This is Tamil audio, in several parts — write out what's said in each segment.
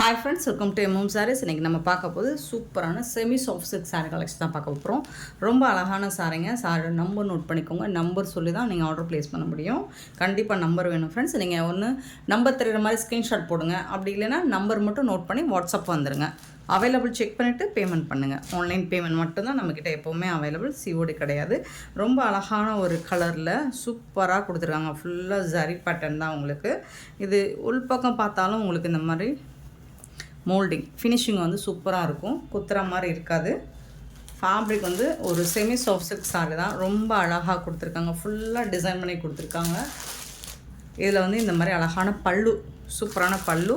Hi friends, welcome to MM sarees. இன்றைக்கி நம்ம பார்க்க போது சூப்பரான semi soft silk saree collection தான் பார்க்க போகிறோம். ரொம்ப அழகான சாரீங்க. சாரி நம்பர் நோட் பண்ணிக்கோங்க. நம்பர் சொல்லி தான் நீங்கள் ஆர்டர் ப்ளேஸ் பண்ண முடியும். கண்டிப்பாக நம்பர் வேணும் ஃப்ரெண்ட்ஸ். நீங்கள் ஒன்று நம்பர் தெரிகிற மாதிரி ஸ்க்ரீன்ஷாட் போடுங்க. அப்படி இல்லைன்னா நம்பர் மட்டும் நோட் பண்ணி வாட்ஸ்அப் வந்துடுங்க. அவைலபிள் செக் பண்ணிவிட்டு பேமெண்ட் பண்ணுங்கள். ஆன்லைன் பேமெண்ட் மட்டும்தான் நம்மக்கிட்ட எப்போவுமே அவைலபிள், சிஓடி கிடையாது. ரொம்ப அழகான ஒரு கலரில் சூப்பராக கொடுத்துருக்காங்க. ஃபுல்லாக ஜரி பேட்டர்ன் தான் உங்களுக்கு. இது உள்பக்கம் பார்த்தாலும் உங்களுக்கு இந்த மாதிரி மோல்டிங் ஃபினிஷிங் வந்து சூப்பராக இருக்கும். குத்துற மாதிரி இருக்காது. ஃபேப்ரிக் வந்து ஒரு செமி சாஃப்ட் சில்க் சாரி தான். ரொம்ப அழகாக கொடுத்துருக்காங்க. ஃபுல்லாக டிசைன் பண்ணி கொடுத்துருக்காங்க. இதில் வந்து இந்த மாதிரி அழகான பல்லு, சூப்பரான பல்லு.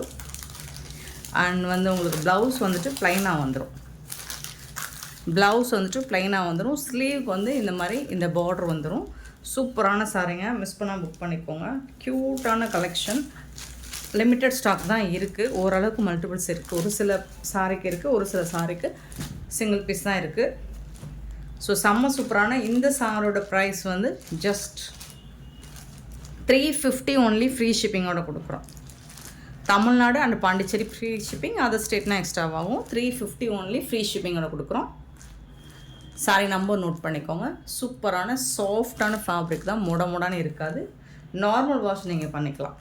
அண்ட் வந்து உங்களுக்கு ப்ளவுஸ் வந்துட்டு ப்ளைனாக வந்துடும். ஸ்லீவுக்கு வந்து இந்த மாதிரி இந்த பார்டர் வந்துடும். சூப்பரான சாரிங்க. மிஸ் பண்ணால் புக் பண்ணிக்கோங்க. க்யூட்டான கலெக்ஷன். லிமிட்டட் ஸ்டாக் தான் இருக்குது. ஓரளவுக்கு மல்டிபிள்ஸ் இருக்குது. ஒரு சில சாரிக்கு இருக்குது, ஒரு சில சாரிக்கு சிங்கிள் பீஸ் தான் இருக்குது. ஸோ செம்ம சூப்பரான இந்த சாரோட ப்ரைஸ் வந்து ஜஸ்ட் 350 ஒன்லி. ஃப்ரீ ஷிப்பிங்கோட கொடுக்குறோம். Tamil Nadu and Pondicherry free shipping, other ஸ்டேட்னா எக்ஸ்ட்ராவாகும். 350 ஒன்லி ஃப்ரீ ஷிப்பிங்கோட கொடுக்குறோம். சாரி நம்பர் நோட் பண்ணிக்கோங்க. சூப்பரான சாஃப்டான ஃபேப்ரிக் தான். முடான்னு இருக்காது. நார்மல் வாஷ் நீங்கள் பண்ணிக்கலாம்.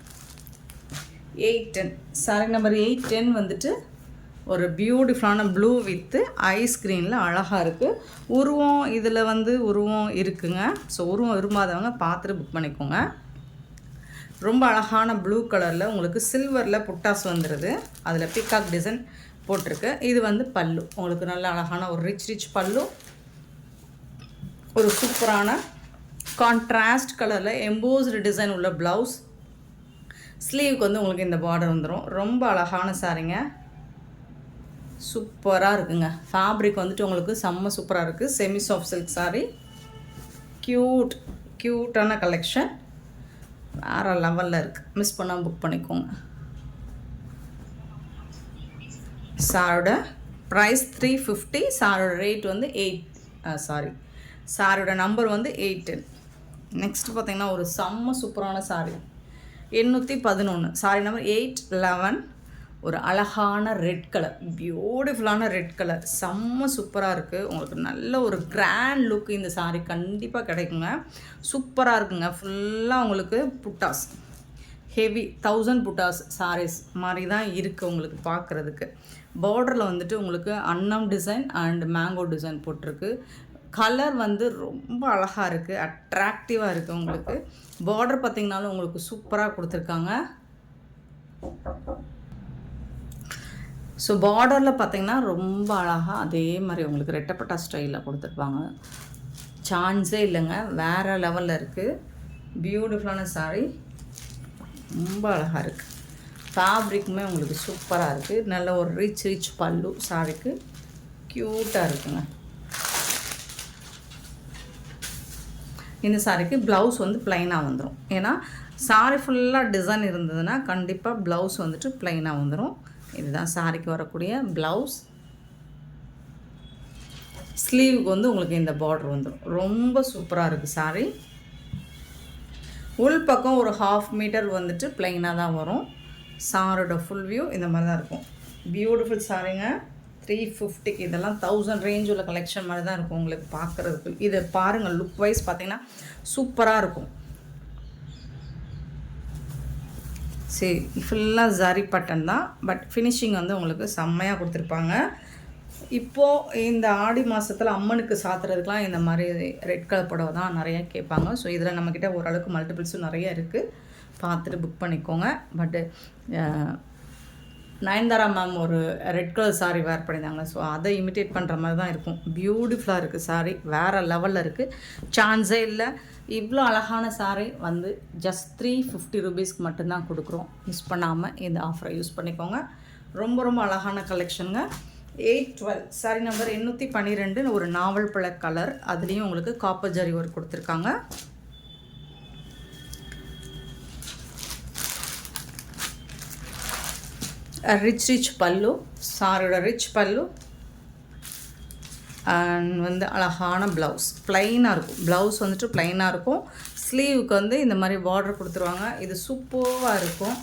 810 சாரி நம்பர் 810 வந்துட்டு ஒரு பியூட்டிஃபுல்லான ப்ளூ வித்து ஐஸ் க்ரீனில் அழகாக இருக்குது. உருவம் இதில் வந்து உருவம் இருக்குங்க. ஸோ உருவம் விரும்பாதவங்க பார்த்துட்டு புக் பண்ணிக்கோங்க. ரொம்ப அழகான ப்ளூ கலரில் உங்களுக்கு சில்வரில் புட்டாஸ் வந்துடுது. அதில் பிகாக் டிசைன் போட்டிருக்கு. இது வந்து பல்லு. உங்களுக்கு நல்ல அழகான ஒரு ரிச் பல்லு. ஒரு சூப்பரான கான்ட்ராஸ்ட் கலரில் எம்போஸ்டு டிசைன் உள்ள ப்ளவுஸ். ஸ்லீவுக்கு வந்து உங்களுக்கு இந்த பார்டர் வந்துடும். ரொம்ப அழகான சாரிங்க. சூப்பராக இருக்குங்க. ஃபேப்ரிக் வந்துட்டு உங்களுக்கு செம்ம சூப்பராக இருக்குது. Semi soft silk sorry. க்யூட்டான கலெக்ஷன். வேறு லெவலில் இருக்குது. மிஸ் பண்ணால் புக் பண்ணிக்கோங்க. சாரோட ப்ரைஸ் 350. சாரோட ரேட் வந்து சாரோட நம்பர் வந்து 810. நெக்ஸ்ட் பார்த்திங்கன்னா ஒரு செம்ம சூப்பரான சாரி 811. Sorry number 811. ஒரு அழகான ரெட் கலர், பியூட்டிஃபுல்லான ரெட் கலர். செம்ம சூப்பராக இருக்குது. உங்களுக்கு நல்ல ஒரு கிராண்ட் லுக் இந்த சாரி கண்டிப்பாக கிடைக்குங்க. சூப்பராக இருக்குங்க. ஃபுல்லாக உங்களுக்கு புட்டாஸ், ஹெவி 1000 புட்டாஸ் சாரீஸ் மாதிரி தான் இருக்குது உங்களுக்கு பார்க்குறதுக்கு. பார்டரில் வந்துட்டு உங்களுக்கு அன்னம் டிசைன் அண்ட் மேங்கோ டிசைன் போட்டிருக்கு. கலர் வந்து ரொம்ப அழகாக இருக்குது, அட்ராக்டிவாக இருக்குது. உங்களுக்கு பார்டர் பார்த்திங்கனாலும் உங்களுக்கு சூப்பராக கொடுத்துருக்காங்க. ஸோ பார்டரில் பார்த்திங்கன்னா ரொம்ப அழகாக அதே மாதிரி உங்களுக்கு ரெட்டப்பட்டா ஸ்டைலில் கொடுத்துருப்பாங்க. சான்ஸே இல்லைங்க. வேறு லெவலில் இருக்குது. பியூட்டிஃபுல்லான சாரீ. ரொம்ப அழகாக இருக்குது. ஃபேப்ரிக்குமே உங்களுக்கு சூப்பராக இருக்குது. நல்ல ஒரு ரிச் பல்லு சாரிக்கு. க்யூட்டாக இருக்குங்க. இந்த சாரிக்கு ப்ளவுஸ் வந்து ப்ளைனாக வந்துடும். ஏன்னா சாரி ஃபுல்லாக டிசைன் இருந்ததுன்னா கண்டிப்பாக ப்ளவுஸ் வந்துட்டு ப்ளைனாக வந்துடும். இதுதான் சாரிக்கு வரக்கூடிய ப்ளவுஸ். ஸ்லீவுக்கு வந்து உங்களுக்கு இந்த பார்டர் வந்துடும். ரொம்ப சூப்பராக இருக்குது சாரி. உள் பக்கம் ஒரு 1/2 மீட்டர் வந்துட்டு ப்ளைனாக தான் வரும். சாரோட ஃபுல் வியூ இந்த மாதிரி தான் இருக்கும். பியூட்டிஃபுல் சாரிங்க. 350க்கு இதெல்லாம் 1000 ரேஞ்ச் உள்ள கலெக்ஷன் மாதிரி தான் இருக்கும் உங்களுக்கு பார்க்குறதுக்கு. இதை பாருங்கள். லுக் வைஸ் பார்த்தீங்கன்னா சூப்பராக இருக்கும். சரி, ஃபுல்லாக ஜரி பட்டன் தான். பட் ஃபினிஷிங் வந்து உங்களுக்கு செம்மையாக கொடுத்துருப்பாங்க. இப்போது இந்த ஆடி மாதத்தில் அம்மனுக்கு சாத்துறதுக்கெலாம் இந்த மாதிரி ரெட் கலர் புடவை தான் நிறையா கேட்பாங்க. ஸோ இதில் நம்மக்கிட்ட ஓரளவுக்கு மல்டிபிள்ஸும் நிறைய இருக்குது. பார்த்துட்டு புக் பண்ணிக்கோங்க. பட்டு நயன்தாரா மேம் ஒரு ரெட் கலர் சாரீ வேர் பண்ணியிருந்தாங்க. ஸோ அதை இமிட்டேட் பண்ணுற மாதிரி தான் இருக்கும். பியூட்டிஃபுல்லாக இருக்குது சாரீ. வேறு லெவலில் இருக்குது. சான்ஸே இல்லை. இவ்வளோ அழகான சாரீ வந்து ஜஸ்ட் 350 ரூபீஸ்க்கு மட்டும்தான் கொடுக்குறோம். மிஸ் பண்ணாமல் இந்த ஆஃபரை யூஸ் பண்ணிக்கோங்க. ரொம்ப அழகான கலெக்ஷனுங்க. 812 சாரி நம்பர் 812. ஒரு நாவல் பழ கலர். அதுலேயும் உங்களுக்கு காப்பர் ஜரி ஒர்க் கொடுத்துருக்காங்க. ரிச் பல்லு. சாரோட ரிச் பல்லு. அண்ட் வந்து அழகான ப்ளவுஸ். ப்ளைனாக இருக்கும். ப்ளவுஸ் வந்துட்டு ப்ளைனாக இருக்கும். ஸ்லீவுக்கு வந்து இந்த மாதிரி பார்டர் கொடுத்துருவாங்க. இது சூப்பராக இருக்கும்.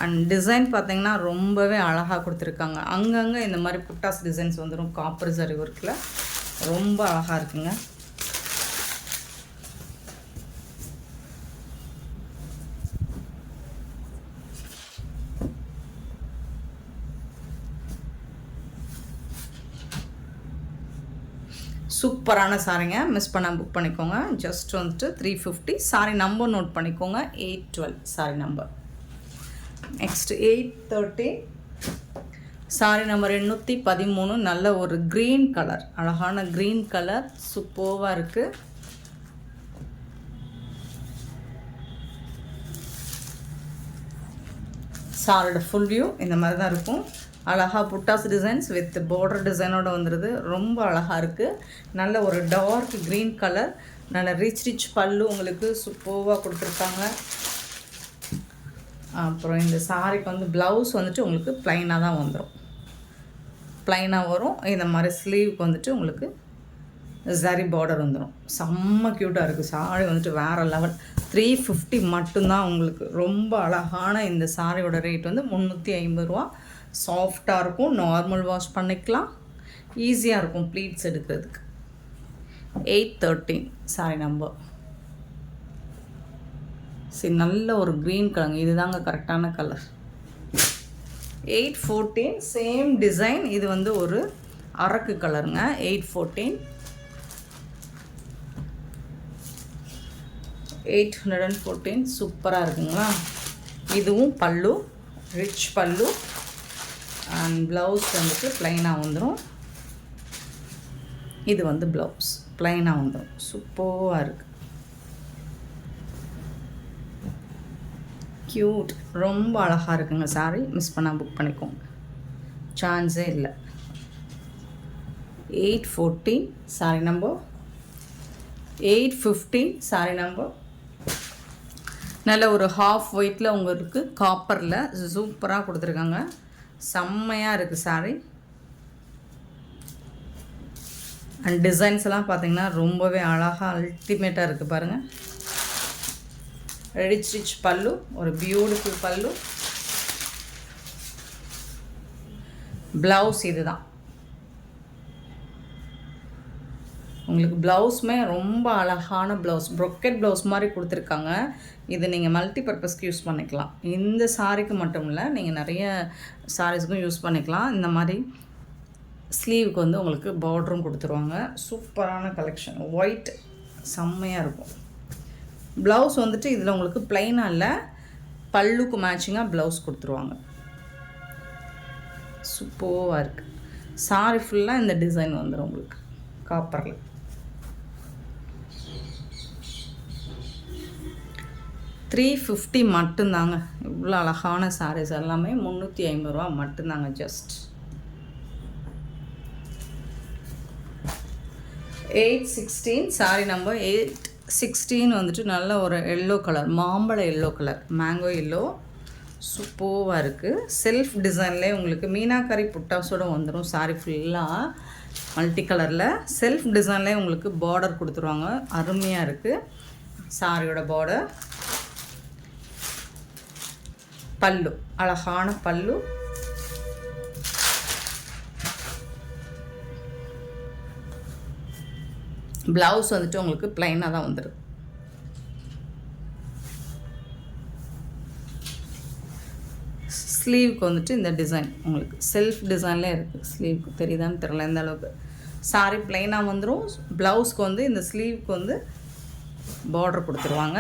அண்ட் டிசைன் பார்த்தீங்கன்னா ரொம்பவே அழகாக கொடுத்துருக்காங்க. அங்கங்கே இந்த மாதிரி புட்டாஸ் டிசைன்ஸ் வந்துடும். காப்பர் ஜரி ஒர்க்கில் ரொம்ப அழகாக இருக்குங்க. சூப்பரான சாரிங்க. மிஸ் பண்ண புக் பண்ணிக்கோங்க. ஜஸ்ட் வந்துட்டு 350. சாரி நம்பர் நோட் பண்ணிக்கோங்க. 812 sorry number. Next 830 sorry number 813. நல்ல ஒரு க்ரீன் கலர், அழகான க்ரீன் கலர், சூப்பராக இருக்குது. சாரோட ஃபுல் வியூ இந்த மாதிரி தான் இருக்கும். அழகாக புட்டாஸ் டிசைன்ஸ் வித் பார்டர் டிசைனோடு வந்துடுது. ரொம்ப அழகாக இருக்குது. நல்ல ஒரு டார்க் க்ரீன் கலர், நல்ல ரிச் பல்லு உங்களுக்கு சூப்பராக கொடுத்துருக்காங்க. அப்புறம் இந்த சாரிக்கு வந்து ப்ளவுஸ் வந்துட்டு உங்களுக்கு ப்ளைனாக தான் வந்துடும். ப்ளைனாக வரும். இந்த மாதிரி ஸ்லீவுக்கு வந்துட்டு உங்களுக்கு ஜரி பார்டர் வந்துடும். செம்ம க்யூட்டாக இருக்குது. சாரி வந்துட்டு வேறு லெவல். 350 மட்டும்தான் உங்களுக்கு. ரொம்ப அழகான இந்த சாரியோட ரேட் வந்து 350 ரூபா. சாஃப்டாக இருக்கும். நார்மல் வாஷ் பண்ணிக்கலாம். ஈஸியாக இருக்கும் ப்ளீட்ஸ் எடுக்கிறதுக்கு. 813 சாரி நம்பர். சரி, நல்ல ஒரு க்ரீன் கலர். இது தாங்க கரெக்டான கலர். 814 same design. இது வந்து ஒரு அரக்கு கலருங்க. 814 814 சூப்பராக இருக்குங்களா. இதுவும் பல்லு, ரிச் பல்லு. அண்ட் ப்ளவுஸ் வந்துட்டு ப்ளைனாக வந்துடும். இது வந்து ப்ளவுஸ் ப்ளைனாக வந்துடும். சூப்பராக இருக்குது. க்யூட், ரொம்ப அழகாக இருக்குங்க சாரி. மிஸ் பண்ணால் புக் பண்ணிக்கோங்க. சான்ஸே இல்லை. 814 சாரி நம்பர். 815 sorry number. நல்ல ஒரு ஹாஃப் ஒயிட்டில் உங்களுக்கு காப்பரில் சூப்பராக கொடுத்துருக்காங்க. செம்மையாக இருக்குது சாரி. அண்ட் டிசைன்ஸ் எல்லாம் பார்த்தீங்கன்னா ரொம்பவே அழகாக அல்டிமேட்டாக இருக்குது பாருங்கள். ரிச் பல்லு, ஒரு பியூட்டிஃபுல் பல்லு. ப்ளவுஸ் இது தான் உங்களுக்கு. ப்ளவுஸுமே ரொம்ப அழகான ப்ளவுஸ், ப்ரொக்கெட் ப்ளவுஸ் மாதிரி கொடுத்துருக்காங்க. இது நீங்கள் மல்டி பர்பஸ்க்கு யூஸ் பண்ணிக்கலாம். இந்த சாரிக்கு மட்டும் இல்லை, நீங்கள் நிறைய சாரீஸுக்கும் யூஸ் பண்ணிக்கலாம். இந்த மாதிரி ஸ்லீவுக்கு வந்து உங்களுக்கு பார்டரும் கொடுத்துருவாங்க. சூப்பரான கலெக்ஷன். ஒயிட் செம்மையாக இருக்கும். ப்ளவுஸ் வந்துட்டு இதில் உங்களுக்கு ப்ளைனாக இல்லை, பல்லுக்கு மேட்சிங்காக ப்ளவுஸ் கொடுத்துருவாங்க. சூப்பராக இருக்குது. சாரி ஃபுல்லாக இந்த டிசைன் வந்துடும் உங்களுக்கு காப்பரில். 350 மட்டும்தாங்க. இவ்வளோ அழகான சாரீஸ் எல்லாமே 350 ரூபா மட்டும்தாங்க. Just 816 sorry number. 816 வந்துட்டு நல்ல ஒரு எல்லோ கலர், மாம்பழ எல்லோ கலர், மேங்கோ எல்லோ. சூப்பராக இருக்குது. செல்ஃப் டிசைன்லேயே உங்களுக்கு மீனாக்கரி புட்டாஸோடு வந்துடும். சாரி ஃபுல்லாக மல்டி கலரில் செல்ஃப் டிசைன்லேயே உங்களுக்கு பார்டர் கொடுத்துருவாங்க. அருமையாக இருக்குது சாரியோட பார்டர். பல்லு, அழகான பல்லு. ப்ளவுஸ் வந்துட்டு உங்களுக்கு ப்ளைனாக தான் வந்துடும். ஸ்லீவுக்கு வந்துட்டு இந்த டிசைன் உங்களுக்கு செல்ஃப் டிசைன்லேயே இருக்குது. ஸ்லீவுக்கு தெரியுதான்னு தெரியல எந்த அளவுக்கு. சாரி ப்ளைனாக வந்துடும். ப்ளவுஸ்க்கு வந்து இந்த ஸ்லீவுக்கு வந்து பார்டர் கொடுத்துருவாங்க.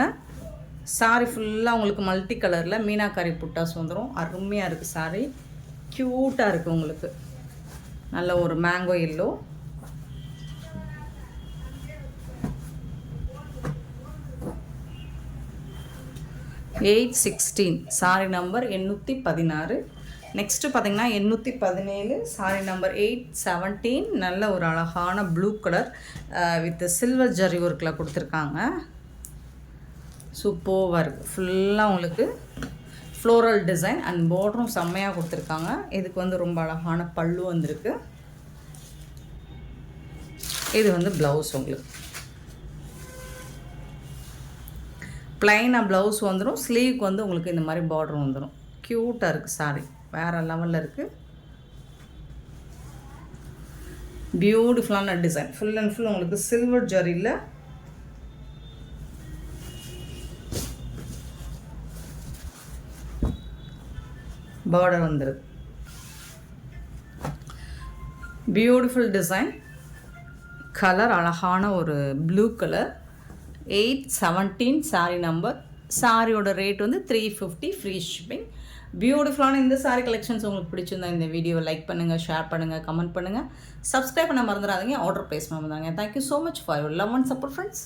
சாரி ஃபுல்லாக உங்களுக்கு மல்டி கலரில் மீனாக்காரி புட்டாஸ் வந்துடும். அருமையாக இருக்குது சாரி. க்யூட்டாக இருக்குது உங்களுக்கு. நல்ல ஒரு mango yellow. $816 sorry number 816. Next பார்த்திங்கன்னா 817 சாரி நம்பர் 817. நல்ல ஒரு அழகான blue colour with silver zari ஒர்க்கில் கொடுத்துருக்காங்க. சூப்பராக இருக்குது. ஃபுல்லாக உங்களுக்கு ஃப்ளோரல் டிசைன் அண்ட் பார்டரும் செம்மையாக கொடுத்துருக்காங்க. இதுக்கு வந்து ரொம்ப அழகான பல்லு வந்திருக்கு. இது வந்து ப்ளவுஸ் உங்களுக்கு ப்ளைனாக ப்ளவுஸ் வந்துடும். ஸ்லீவுக்கு வந்து உங்களுக்கு இந்த மாதிரி பார்டர் வந்துடும். க்யூட்டாக இருக்குது சாரி, வேறு லெவலில் இருக்குது. பியூட்டிஃபுல்லான டிசைன், ஃபுல் அண்ட் ஃபுல் உங்களுக்கு சில்வர் ஜரியில் பார்டர் வந்துருக்கு. பியூட்டிஃபுல் டிசைன், கலர் அழகான ஒரு ப்ளூ கலர். 817 சாரீ நம்பர். சாரியோட ரேட் வந்து 350, ஃப்ரீ ஷிப்பிங். பியூட்டிஃபுல்லான இந்த சாரீ கலெக்ஷன்ஸ் உங்களுக்கு பிடிச்சிருந்தா இந்த வீடியோவை லைக் பண்ணுங்கள், ஷேர் பண்ணுங்கள், கமெண்ட் பண்ணுங்கள், சப்ஸ்கிரைப் பண்ண மறந்துடாதீங்க, ஆர்டர் ப்ளேஸ் பண்ண மறந்துடாதீங்க. Thank you so much for your love and support friends.